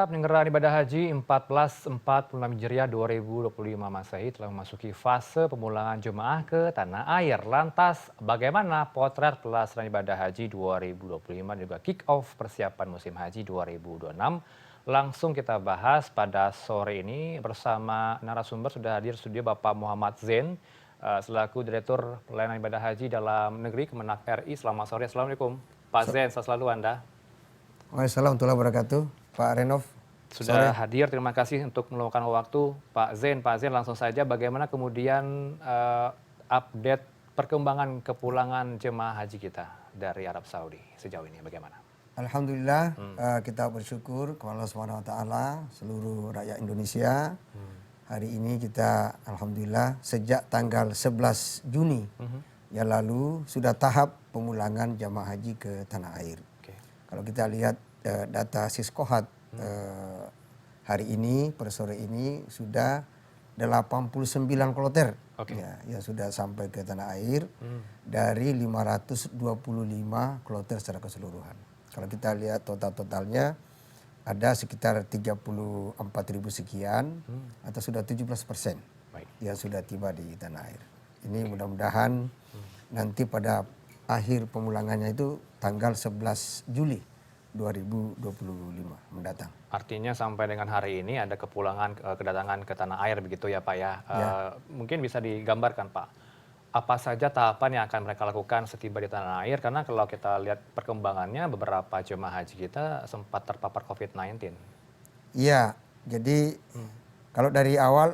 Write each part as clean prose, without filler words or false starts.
Penyelenggaraan ibadah haji 1446 Hijriah 2025 Masehi telah memasuki fase pemulangan jemaah ke tanah air. Lantas, bagaimana potret pelaksanaan ibadah haji 2025 dan juga kick-off persiapan musim haji 2026? Langsung kita bahas pada sore ini bersama narasumber sudah hadir studio Bapak Muhammad Zain, selaku Direktur Pelayanan Ibadah Haji dalam Negeri Kemenak RI. Selamat sore, Assalamualaikum. Pak Zain, sehat selalu Anda. Waalaikumsalam warahmatullahi wabarakatuh. Pak Renov. Sudah Sore. hadir, terima kasih untuk meluangkan waktu Pak Zain. Pak Zain, langsung saja bagaimana kemudian update perkembangan kepulangan jemaah haji kita dari Arab Saudi sejauh ini bagaimana? Alhamdulillah kita bersyukur kepada Allah Subhanahu wa taala, seluruh rakyat Indonesia. Hari ini kita alhamdulillah sejak tanggal 11 Juni yang lalu sudah tahap pemulangan jemaah haji ke tanah air. Oke. Kalau kita lihat data Siskohat hari ini per sore ini sudah 89 kloter ya, yang sudah sampai ke tanah air dari 525 kloter secara keseluruhan. Kalau kita lihat totalnya ada sekitar 34.000 sekian atau sudah 17% yang sudah tiba di tanah air. Ini mudah-mudahan nanti pada akhir pemulangannya itu tanggal 11 Juli 2025 mendatang. Artinya sampai dengan hari ini ada kedatangan ke tanah air begitu ya Pak ya. Mungkin bisa digambarkan Pak, apa saja tahapan yang akan mereka lakukan setiba di tanah air? Karena kalau kita lihat perkembangannya beberapa jemaah haji kita sempat terpapar COVID-19. Iya, jadi kalau dari awal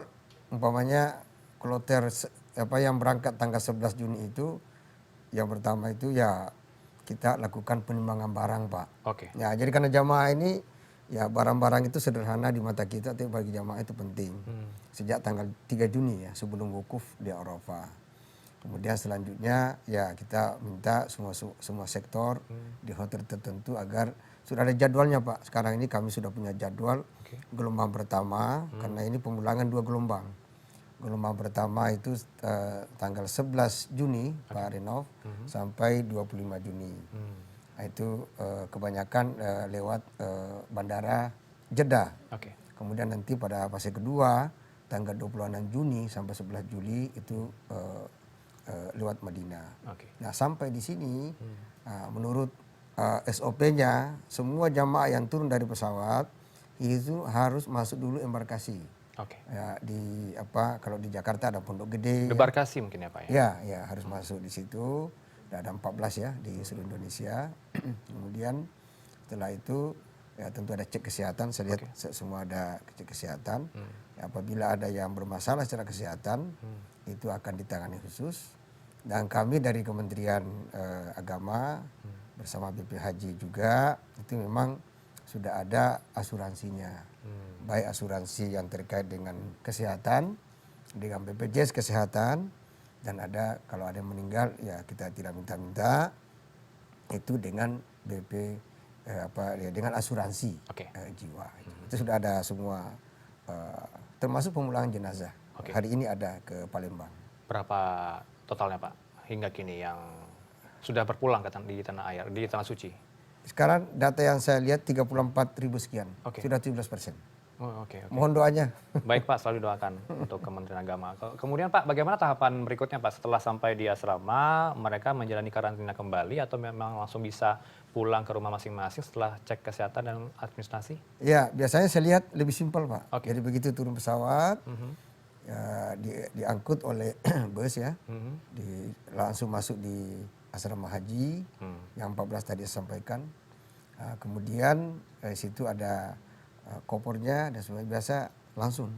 umpamanya kloter yang berangkat tanggal 11 Juni itu yang pertama itu ya kita lakukan penimbangan barang Pak. Oke. Ya jadi karena jamaah ini ya barang-barang itu sederhana di mata kita, tapi bagi jamaah itu penting. Sejak tanggal 3 Juni ya sebelum wukuf di Arafah. Kemudian selanjutnya ya kita minta semua sektor di hotel tertentu agar sudah ada jadwalnya Pak. Sekarang ini kami sudah punya jadwal gelombang pertama karena ini pemulangan 2 gelombang. Gelombang pertama itu tanggal 11 Juni Pak Renov sampai 25 Juni. Itu kebanyakan lewat bandara Jeddah. Kemudian nanti pada fase kedua tanggal 26 Juni sampai 11 Juli itu lewat Madinah. Nah sampai di sini menurut SOP-nya semua jamaah yang turun dari pesawat itu harus masuk dulu embarkasi. Ya, kalau di Jakarta ada Pondok Gede. Embarkasi mungkin ya Pak ya? Ya harus masuk di situ. Ada 14 ya di seluruh Indonesia. Kemudian setelah itu ya tentu ada cek kesehatan. Saya lihat semua ada cek kesehatan. Ya, apabila ada yang bermasalah secara kesehatan itu akan ditangani khusus. Dan kami dari Kementerian Agama bersama BP Haji juga itu memang sudah ada asuransinya. Baik asuransi yang terkait dengan kesehatan, dengan BPJS Kesehatan, dan ada kalau ada yang meninggal ya kita tidak minta-minta itu dengan dengan asuransi jiwa. Itu sudah ada semua termasuk pemulangan jenazah. Hari ini ada ke Palembang. Berapa totalnya Pak hingga kini yang sudah berpulang di tanah air, di tanah suci? Sekarang data yang saya lihat 34.000 sekian, sudah 17%. Mohon doanya. Baik Pak, selalu doakan untuk Kementerian Agama. Kemudian Pak, bagaimana tahapan berikutnya Pak? Setelah sampai di asrama, mereka menjalani karantina kembali atau memang langsung bisa pulang ke rumah masing-masing setelah cek kesehatan dan administrasi? Ya, biasanya saya lihat lebih simpel Pak. Jadi begitu turun pesawat, ya, diangkut oleh bus ya, langsung masuk di asrama haji yang 14 tadi saya sampaikan. Kemudian dari situ ada kopornya dan sebagainya, biasa langsung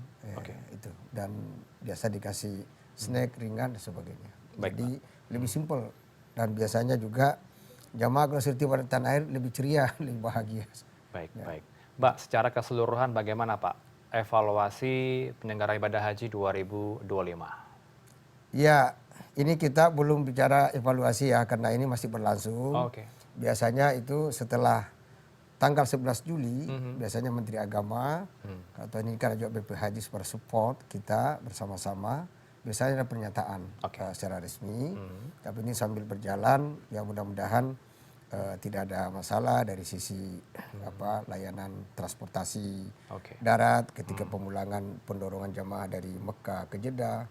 itu, dan biasa dikasih snack ringan dan sebagainya. Jadi lebih simpel, dan biasanya juga jamaah kalau sudah tiba di tanah air lebih ceria, lebih bahagia. Baik. Mbak, secara keseluruhan bagaimana Pak evaluasi penyelenggara ibadah haji 2025? Ya, ini kita belum bicara evaluasi ya karena ini masih berlangsung. Biasanya itu setelah tanggal 11 Juli biasanya Menteri Agama atau ini kan juga BP Haji super support kita bersama-sama biasanya ada pernyataan secara resmi. Tapi ini sambil berjalan ya mudah-mudahan tidak ada masalah dari sisi layanan transportasi Oke. darat ketika pemulangan pendorongan jamaah dari Mekah ke Jeddah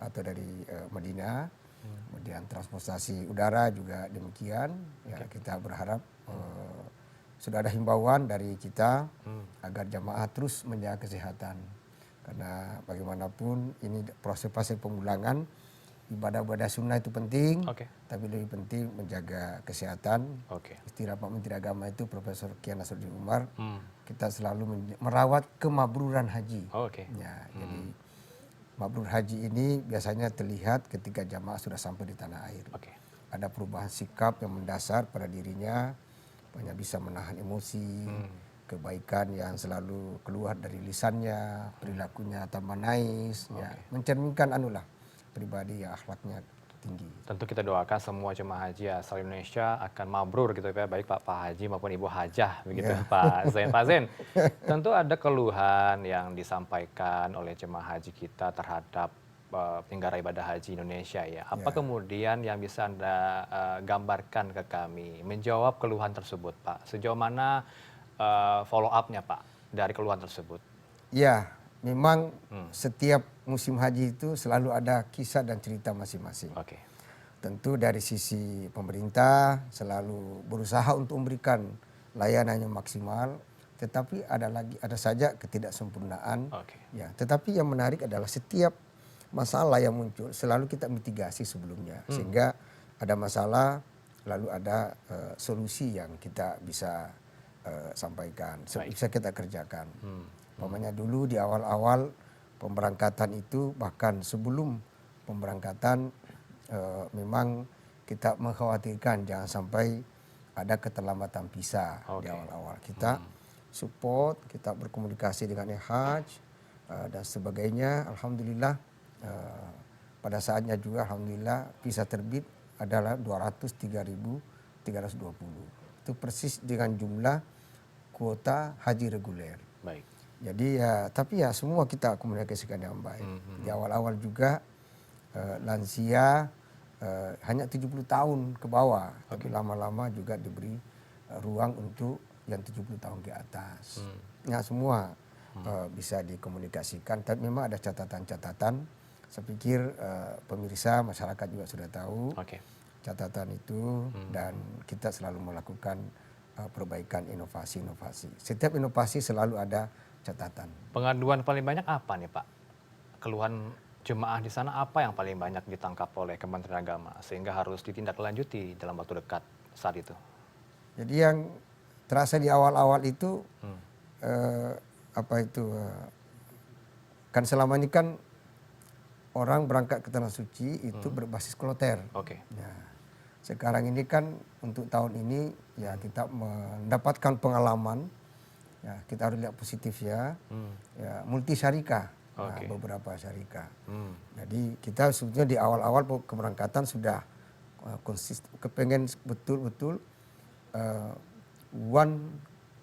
atau dari Madinah. Kemudian transportasi udara juga demikian. Ya, kita berharap sudah ada himbauan dari kita agar jamaah terus menjaga kesehatan. Karena bagaimanapun ini proses pemulangan, ibadah-ibadah sunnah itu penting, tapi lebih penting menjaga kesehatan. Istilah Pak Menteri Agama itu Profesor Kiai Nasruddin Umar, kita selalu merawat kemabruran haji. Ya, jadi mabrur haji ini biasanya terlihat ketika jamaah sudah sampai di tanah air. Ada perubahan sikap yang mendasar pada dirinya, banyak bisa menahan emosi, kebaikan yang selalu keluar dari lisannya, perilakunya tambah nice, ya, mencerminkan pribadi yang akhlaknya tinggi. Tentu kita doakan semua jemaah haji asal Indonesia akan mabrur gitu ya, baik Pak Haji maupun Ibu Hajah begitu Pak Zain. Pak Zain, tentu ada keluhan yang disampaikan oleh jemaah haji kita terhadap penyelenggara ibadah haji Indonesia ya. Apa kemudian yang bisa Anda gambarkan ke kami menjawab keluhan tersebut Pak? Sejauh mana follow up-nya Pak dari keluhan tersebut? Ya, memang setiap musim haji itu selalu ada kisah dan cerita masing-masing. Tentu dari sisi pemerintah selalu berusaha untuk memberikan layanan yang maksimal, tetapi ada saja ketidaksempurnaan. Ya, tetapi yang menarik adalah setiap masalah yang muncul selalu kita mitigasi sebelumnya, sehingga ada masalah lalu ada solusi yang kita bisa sampaikan, bisa kita kerjakan. Umpamanya dulu di awal-awal pemberangkatan itu, bahkan sebelum pemberangkatan memang kita mengkhawatirkan jangan sampai ada keterlambatan visa di awal-awal. Kita support, kita berkomunikasi dengan Hajj dan sebagainya. Alhamdulillah pada saatnya juga alhamdulillah visa terbit adalah 203.320. Itu persis dengan jumlah kuota haji reguler. Jadi ya, tapi ya semua kita komunikasikan dengan baik. Di awal-awal juga lansia hanya 70 tahun ke bawah, tapi lama-lama juga diberi ruang untuk yang 70 tahun ke atas. Ya semua bisa dikomunikasikan, tapi memang ada catatan-catatan. Saya pikir pemirsa masyarakat juga sudah tahu catatan itu, dan kita selalu melakukan perbaikan inovasi-inovasi. Setiap inovasi selalu ada catatan. Pengaduan paling banyak apa nih Pak? Keluhan jemaah di sana apa yang paling banyak ditangkap oleh Kementerian Agama sehingga harus ditindaklanjuti dalam waktu dekat saat itu? Jadi yang terasa di awal-awal itu kan selama ini kan orang berangkat ke Tanah Suci itu berbasis kloter. Ya. Sekarang ini kan untuk tahun ini ya kita mendapatkan pengalaman, ya kita harus lihat positif ya, multi syarikah, beberapa syarikah. Jadi kita sebetulnya di awal-awal keberangkatan sudah kepengen betul-betul one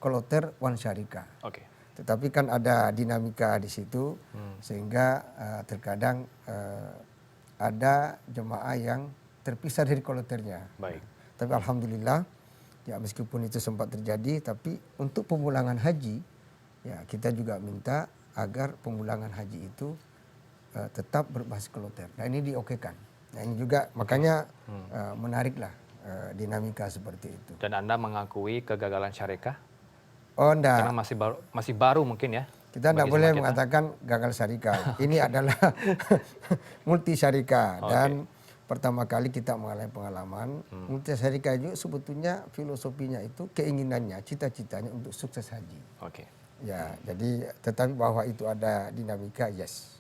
kloter one syarikah. Tetapi kan ada dinamika di situ, sehingga terkadang ada jemaah yang terpisah dari kloternya. Tapi alhamdulillah, ya meskipun itu sempat terjadi, tapi untuk pemulangan haji, ya kita juga minta agar pemulangan haji itu tetap berbasis kloter. Nah ini diokekan. Nah ini juga makanya menariklah dinamika seperti itu. Dan Anda mengakui kegagalan syarikah? Oh enggak. Karena masih baru mungkin ya. Kita tidak boleh mengatakan gagal syarikah. Ini adalah multi syarikah, dan pertama kali kita mengalami pengalaman. Multi syarikah itu sebetulnya filosofinya itu keinginannya, cita-citanya untuk sukses haji. Ya, jadi tetapi bahwa itu ada dinamika, yes.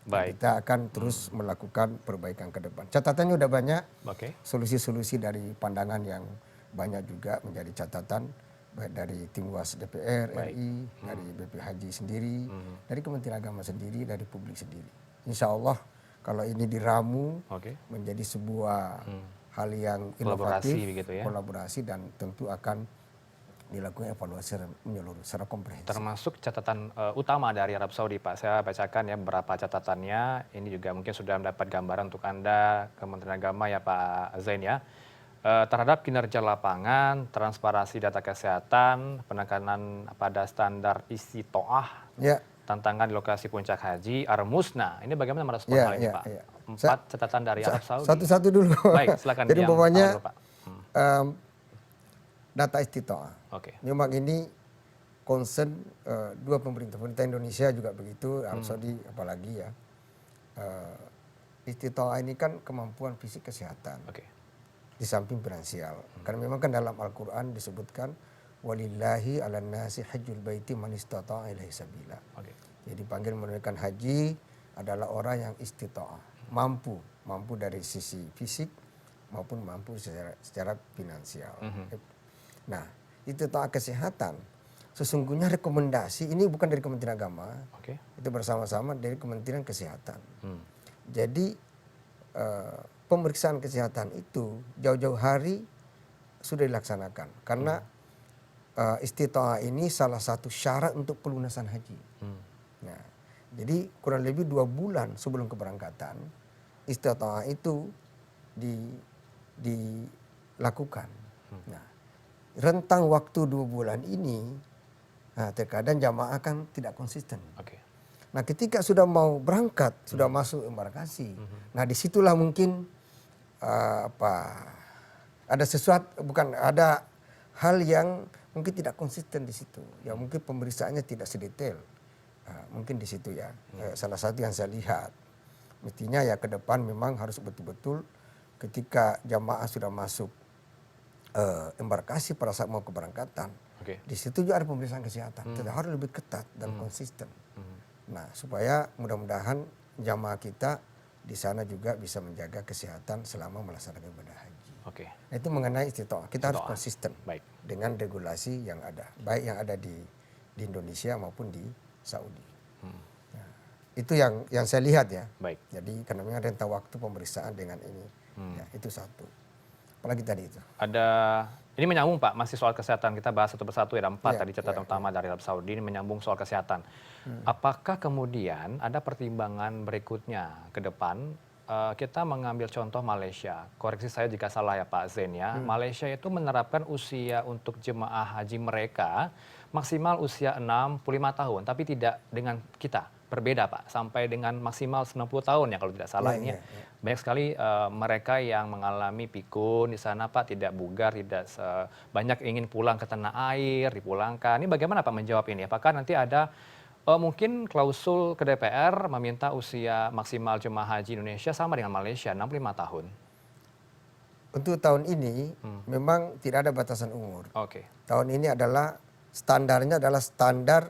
Kita akan terus melakukan perbaikan ke depan. Catatannya udah banyak, solusi-solusi dari pandangan yang banyak juga menjadi catatan, baik dari tim UAS DPR RI, dari BP Haji sendiri, dari Kementerian Agama sendiri, dari publik sendiri. Insya Allah kalau ini diramu menjadi sebuah hal yang inovatif, kolaborasi, dan tentu akan dilakukan evaluasi menyeluruh secara komprehensif. Termasuk catatan utama dari Arab Saudi Pak, saya bacakan ya beberapa catatannya, ini juga mungkin sudah mendapat gambaran untuk Anda, Kementerian Agama ya Pak Zain ya. terhadap kinerja lapangan, transparansi data kesehatan, penekanan pada standar istiqoah, Ya, tantangan di lokasi puncak haji, Armusna. Ini bagaimana merespon ya, hal ini, ya, Pak? ya. 4 catatan dari Arab Saudi. Satu-satu dulu. Baik, silakan Jadi yang pertama umpamanya dulu, Pak. em, data istitoah. Oke. Memang ini concern dua pemerintah. Pemerintah Indonesia juga begitu, Arab Saudi apalagi ya. Istitoah ini kan kemampuan fisik kesehatan Oke. di samping finansial. Karena memang kan dalam Al-Quran disebutkan walillahi ala nasi hajjul baiti man istata'a ilaihi sabila. Oke. Jadi panggil menunaikan haji adalah orang yang istita'ah, mampu dari sisi fisik maupun mampu secara finansial. Nah, istita'ah kesehatan sesungguhnya rekomendasi ini bukan dari Kementerian Agama, Oke. itu bersama-sama dari Kementerian Kesehatan. Jadi pemeriksaan kesehatan itu jauh-jauh hari sudah dilaksanakan karena istita'ah ini salah satu syarat untuk pelunasan haji. Nah, jadi kurang lebih 2 bulan sebelum keberangkatan istita'ah itu dilakukan. Nah, rentang waktu 2 bulan ini, terkadang jamaah kan tidak konsisten. Oke. Nah, ketika sudah mau berangkat, sudah masuk embarkasi, nah disitulah mungkin ada sesuatu, bukan ada hal yang mungkin tidak konsisten di situ. Ya mungkin pemeriksaannya tidak sedetail. Mungkin di situ ya. Salah satu yang saya lihat. Mestinya ya ke depan memang harus betul-betul ketika jamaah sudah masuk embarkasi pada saat mau keberangkatan. Oke. Di situ juga ada pemeriksaan kesehatan. Tidak harus lebih ketat dan konsisten. Nah, supaya mudah-mudahan jamaah kita di sana juga bisa menjaga kesehatan selama melaksanakan ibadah haji. Oke. Nah, itu mengenai istitoah. Kita harus Istitoah. konsisten Baik. dengan regulasi yang ada, baik yang ada di Indonesia maupun di Saudi. Nah, itu yang saya lihat ya. Baik. Jadi karena memang rentang waktu pemeriksaan dengan ini, ya, itu satu. Apalagi tadi itu. Ini menyambung, Pak, masih soal kesehatan, kita bahas satu persatu ya, ada 4 Ya, tadi catatan utama dari Arab Saudi, ini menyambung soal kesehatan. Apakah kemudian ada pertimbangan berikutnya ke depan, kita mengambil contoh Malaysia, koreksi saya jika salah ya Pak Zain ya, Malaysia itu menerapkan usia untuk jemaah haji mereka maksimal usia 65 tahun, tapi tidak dengan kita, berbeda Pak, sampai dengan maksimal 90 tahun ya kalau tidak salah ini ya. Banyak sekali mereka yang mengalami pikun di sana Pak, tidak bugar, tidak banyak ingin pulang ke tanah air, dipulangkan. Ini bagaimana Pak menjawab ini? Apakah nanti ada mungkin klausul ke DPR meminta usia maksimal jemaah haji Indonesia sama dengan Malaysia, 65 tahun? Untuk tahun ini memang tidak ada batasan umur. Oke. Tahun ini adalah standarnya adalah standar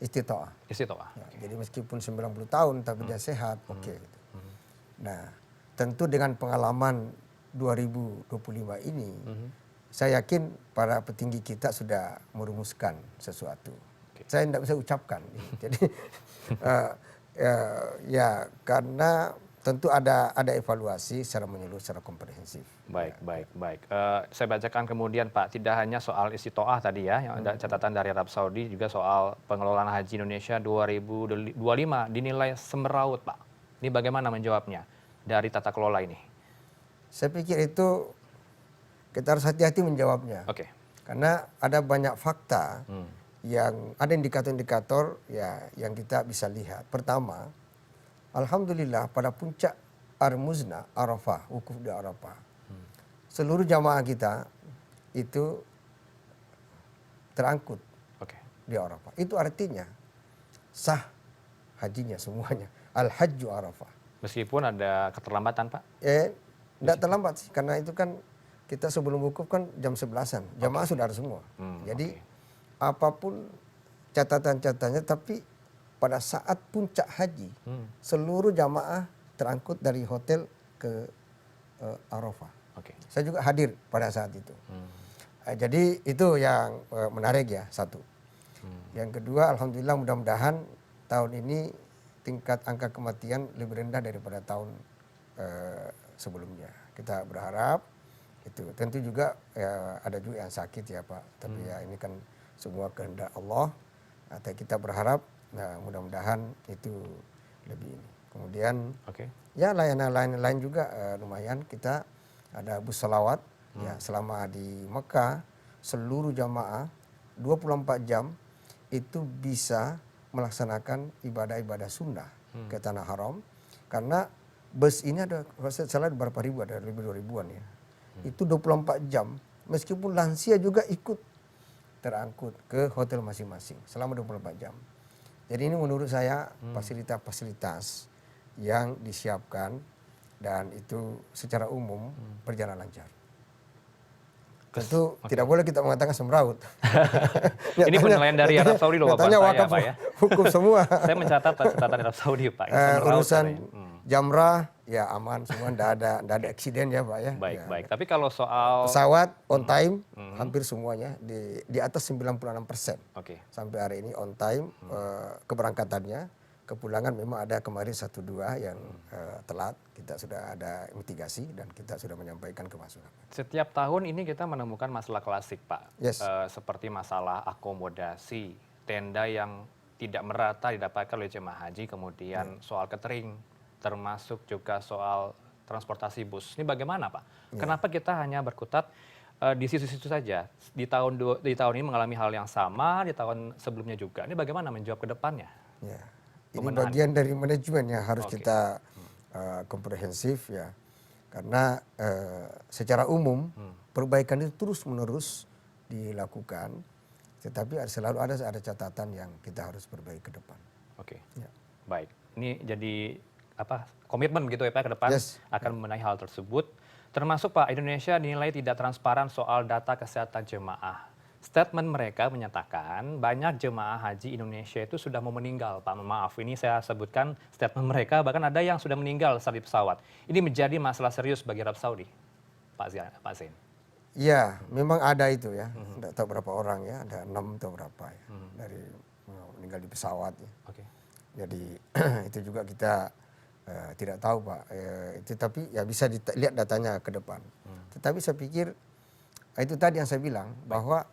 istitoah. Istitoah. Ya, jadi meskipun 90 tahun tapi dia sehat, oke. Gitu. Nah, tentu dengan pengalaman 2025 ini, saya yakin para petinggi kita sudah merumuskan sesuatu. Saya tidak bisa ucapkan. Jadi ya karena tentu ada evaluasi secara menyeluruh, secara komprehensif. Baik. Saya bacakan kemudian Pak, tidak hanya soal istitoah tadi ya, yang ada catatan dari Arab Saudi, juga soal pengelolaan haji Indonesia 2025 dinilai semeraut Pak. Ini bagaimana menjawabnya dari tata kelola ini? Saya pikir itu kita harus hati-hati menjawabnya. Oke. Karena ada banyak fakta yang ada indikator-indikator ya yang kita bisa lihat. Pertama, alhamdulillah pada puncak Armuzna, Arafah, wukuf di Arafah, seluruh jamaah kita itu terangkut di Arafah. Itu artinya sah hajinya semuanya. Al-Hajju Arafah. Meskipun ada keterlambatan Pak? Tidak terlambat sih, karena itu kan kita sebelum wukuf kan jam 11-an. Jamaah sudah ada semua. Jadi apapun catatan-catatannya, tapi pada saat puncak haji, seluruh jamaah terangkut dari hotel ke Arafah. Saya juga hadir pada saat itu. Jadi itu yang menarik ya, satu. Yang kedua, alhamdulillah mudah-mudahan tahun ini tingkat angka kematian lebih rendah daripada tahun sebelumnya. Kita berharap itu. Tentu juga ya, ada juga yang sakit ya Pak. Tapi ya ini kan semua kehendak Allah. Atau kita berharap mudah-mudahan itu lebih ini. Kemudian ya layanan lain juga lumayan. Kita ada bus selawat Ya, selama di Mekah seluruh jamaah 24 jam itu bisa melaksanakan ibadah-ibadah sunnah ke tanah haram, karena bus ini ada kalau saya salah berapa ribu, ada lebih 2 ribuan ya. Itu 24 jam meskipun lansia juga ikut terangkut ke hotel masing-masing selama 24 jam. Jadi ini menurut saya fasilitas-fasilitas yang disiapkan dan itu secara umum berjalan lancar. Tentu tidak boleh kita mengatakan semraut. Ini penilaian dari Arab Saudi loh Bapak nyatanya saya wakaf Pak ya. hukum semua. Saya mencatat catatan Arab Saudi Pak. Ini semraut Urusan katanya. jamrah ya aman semua, tidak ada eksiden ya Pak ya. Baik, Ya. baik. Tapi kalau soal Pesawat on time hampir semuanya di atas 96%. Oke. Sampai hari ini on time keberangkatannya. Kepulangan memang ada kemarin 1-2 yang telat, kita sudah ada mitigasi dan kita sudah menyampaikan ke masyarakat. Setiap tahun ini kita menemukan masalah klasik Pak. Yes. Seperti masalah akomodasi, tenda yang tidak merata didapatkan oleh jemaah haji, kemudian soal catering, termasuk juga soal transportasi bus. Ini bagaimana Pak? Kenapa kita hanya berkutat di situ-situ saja? Di tahun ini mengalami hal yang sama, di tahun sebelumnya juga. Ini bagaimana menjawab ke depannya? Ya. Ini bagian dari manajemen yang harus kita komprehensif ya, karena secara umum perbaikan itu terus-menerus dilakukan, tetapi selalu ada catatan yang kita harus perbaiki ke depan. Oke, Ya. baik. Ini jadi komitmen gitu ya Pak ke depan akan membenahi hal tersebut. Termasuk Pak, Indonesia dinilai tidak transparan soal data kesehatan jemaah. Statement mereka menyatakan banyak jemaah haji Indonesia itu sudah mau meninggal. Pak, maaf ini saya sebutkan statement mereka, bahkan ada yang sudah meninggal saat di pesawat. Ini menjadi masalah serius bagi Arab Saudi, Pak Zain. Ya, memang ada itu ya. Tidak tahu berapa orang ya, ada 6 atau berapa ya dari meninggal di pesawat ya. Oke. Jadi itu juga kita tidak tahu Pak. Itu tapi ya bisa dilihat datanya ke depan. Tetapi saya pikir itu tadi yang saya bilang bahwa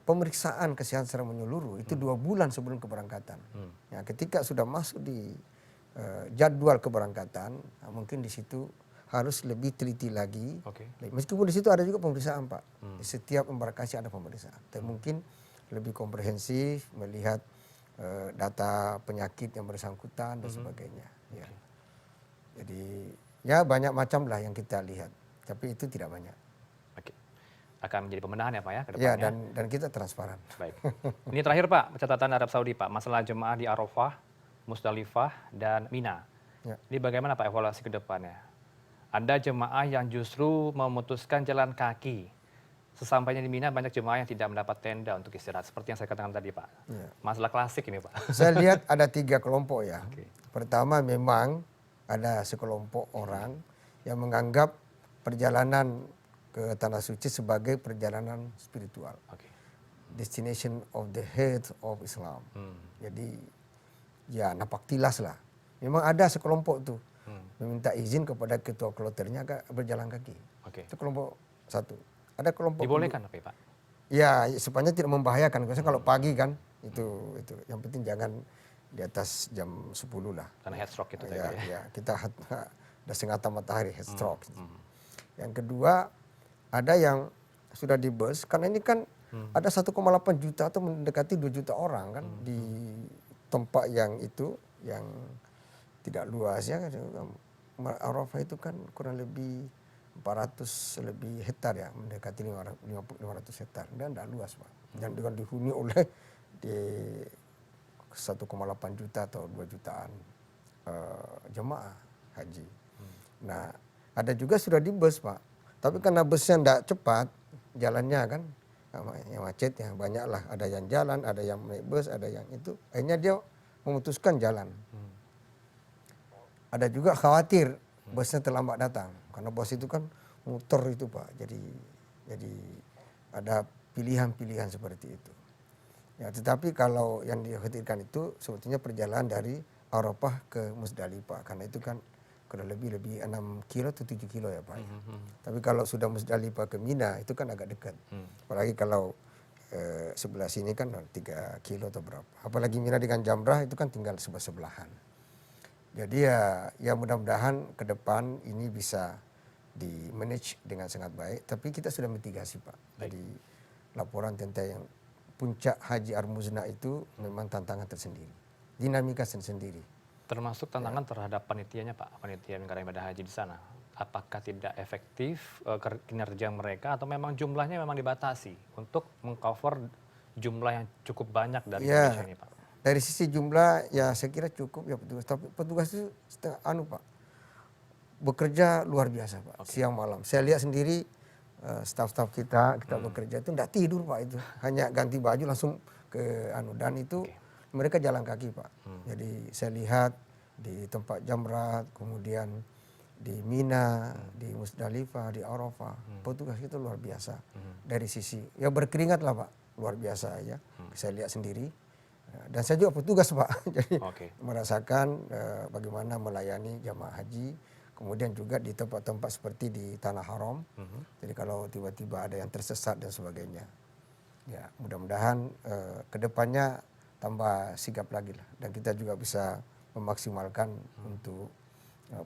pemeriksaan kesehatan secara menyeluruh itu 2 bulan sebelum keberangkatan. Ya, ketika sudah masuk di jadwal keberangkatan, mungkin di situ harus lebih teliti lagi. Meskipun di situ ada juga pemeriksaan Pak. Di setiap embarkasi ada pemeriksaan. Tapi mungkin lebih komprehensif melihat data penyakit yang bersangkutan dan sebagainya. Ya. Jadi ya banyak macam lah yang kita lihat. Tapi itu tidak banyak. Oke. Akan menjadi pembenahan ya Pak ya ke Ya, depannya? dan kita transparan. Baik. Ini terakhir Pak, catatan Arab Saudi Pak, masalah jemaah di Arafah, Musdalifah, dan Mina. Ya. Ini bagaimana Pak evaluasi ke depannya? Ada jemaah yang justru memutuskan jalan kaki. Sesampainya di Mina banyak jemaah yang tidak mendapat tenda untuk istirahat. Seperti yang saya katakan tadi Pak. Ya. Masalah klasik ini Pak. Saya lihat ada 3 kelompok ya. Oke. Pertama memang ada sekelompok orang yang menganggap perjalanan ke Tanah Suci sebagai perjalanan spiritual. Oke. Destination of the heart of Islam. Jadi ya napak tilas lah. Memang ada sekelompok tuh meminta izin kepada ketua kloternya berjalan kaki. Oke. Itu kelompok satu. Ada kelompok Dibolehkan apa ya Pak? Ya, sepanjang tidak membahayakan. Biasanya kalau pagi kan itu. Yang penting jangan di atas jam 10 lah. Karena head stroke itu Ya, tadi ya. ya, kita ada sengatan matahari head stroke. Yang kedua ada yang sudah di bus, karena ini kan ada 1,8 juta atau mendekati 2 juta orang kan di tempat yang itu yang tidak luas ya. Arafah itu kan kurang lebih 400 lebih hektar ya, mendekati 500 hektar dan tidak luas Pak. Dan dengan dihuni oleh di 1,8 juta atau 2 jutaan jemaah haji. Nah, ada juga sudah di bus Pak. Tapi karena busnya tidak cepat, jalannya kan yang macet ya banyak lah. Ada yang jalan, ada yang naik bus, ada yang itu. Akhirnya dia memutuskan jalan. Ada juga khawatir busnya terlambat datang. Karena bus itu kan muter itu Pak. Jadi ada pilihan-pilihan seperti itu. Ya, tetapi kalau yang dikhawatirkan itu sebetulnya perjalanan dari Arafah ke Musdalifah. Karena itu kan kurang lebih 6 kilo atau 7 kilo ya Pak. Tapi kalau sudah Musdalifah ke Mina itu kan agak dekat. Apalagi kalau sebelah sini kan 3 kilo atau berapa. Apalagi Mina dengan Jamrah itu kan tinggal sebelahan. Jadi ya mudah-mudahan ke depan ini bisa di manage dengan sangat baik. Tapi kita sudah mitigasi Pak. Jadi laporan tentang yang puncak Haji Armuzna itu memang tantangan tersendiri, dinamika sendiri. Termasuk tantangan terhadap panitianya Pak, panitia negara ibadah haji di sana. Apakah tidak efektif kinerja mereka atau memang jumlahnya memang dibatasi untuk mengcover jumlah yang cukup banyak dari Indonesia ini Pak? Dari sisi jumlah ya saya kira cukup ya petugas. Tapi petugas itu Pak, bekerja luar biasa Pak, siang malam. Saya lihat sendiri staf-staf kita bekerja itu tidak tidur Pak itu. Hanya ganti baju langsung ke dan itu mereka jalan kaki Pak. Jadi saya lihat di tempat Jamrat, kemudian di Mina, di Musdalifah, di Arafah, petugas itu luar biasa. Dari sisi ya berkeringat lah Pak, luar biasa ya. Saya lihat sendiri. Dan saya juga petugas Pak, jadi merasakan bagaimana melayani jamaah haji. Kemudian juga di tempat-tempat seperti di Tanah Haram. Jadi kalau tiba-tiba ada yang tersesat dan sebagainya. Ya mudah-mudahan kedepannya tambah sigap lagi lah. Dan kita juga bisa memaksimalkan untuk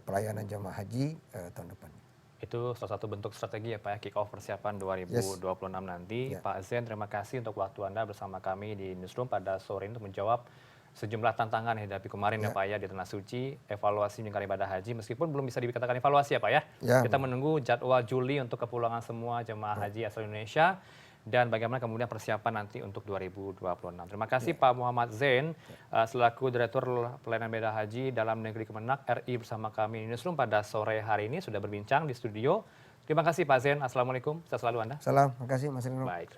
pelayanan jamaah haji tahun depan. Itu salah satu bentuk strategi ya Pak ya, kick off persiapan 2026 nanti. Pak Zain, terima kasih untuk waktu Anda bersama kami di Newsroom pada sore ini untuk menjawab sejumlah tantangan yang dihadapi kemarin ya Pak ya di Tanah Suci, evaluasi penyelenggaraan ibadah haji, meskipun belum bisa dikatakan evaluasi ya Pak ya. Kita menunggu jadwal Juli untuk kepulangan semua jemaah haji asal Indonesia dan bagaimana kemudian persiapan nanti untuk 2026. Terima kasih Pak Muhammad Zain selaku Direktur Pelayanan Ibadah Haji dalam Negeri Kemenak RI bersama kami di Newsroom pada sore hari ini sudah berbincang di studio. Terima kasih Pak Zain. Assalamualaikum. Sehat selalu Anda. Salam, terima kasih Mas Rino. Baik.